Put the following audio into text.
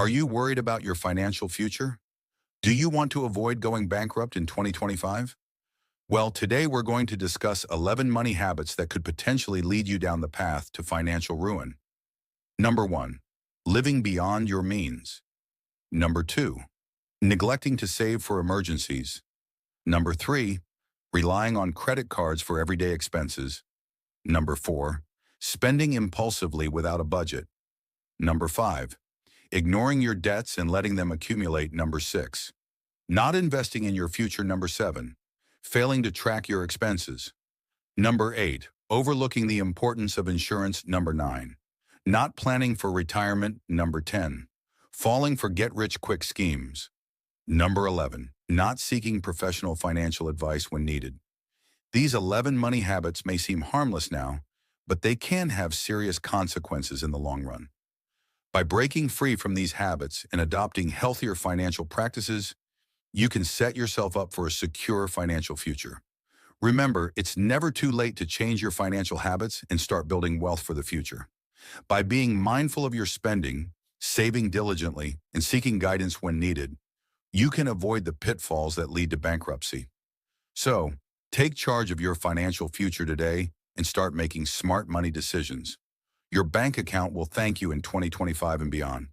Are you worried about your financial future? Do you want to avoid going bankrupt in 2025? Well, today we're going to discuss 11 money habits that could potentially lead you down the path to financial ruin. Number 1. Living beyond your means. Number 2. Neglecting to save for emergencies. Number 3. Relying on credit cards for everyday expenses. Number 4. Spending impulsively without a budget. Number 5. Ignoring your debts and letting them accumulate. Number 6. Not investing in your future. Number 7. Failing to track your expenses. Number 8. Overlooking the importance of insurance. Number 9. Not planning for retirement. Number 10. Falling for get-rich-quick schemes. Number 11. Not seeking professional financial advice when needed. These 11 money habits may seem harmless now, but they can have serious consequences in the long run. By breaking free from these habits and adopting healthier financial practices, you can set yourself up for a secure financial future. Remember, it's never too late to change your financial habits and start building wealth for the future. By being mindful of your spending, saving diligently, and seeking guidance when needed, you can avoid the pitfalls that lead to bankruptcy. So, take charge of your financial future today and start making smart money decisions. Your bank account will thank you in 2025 and beyond.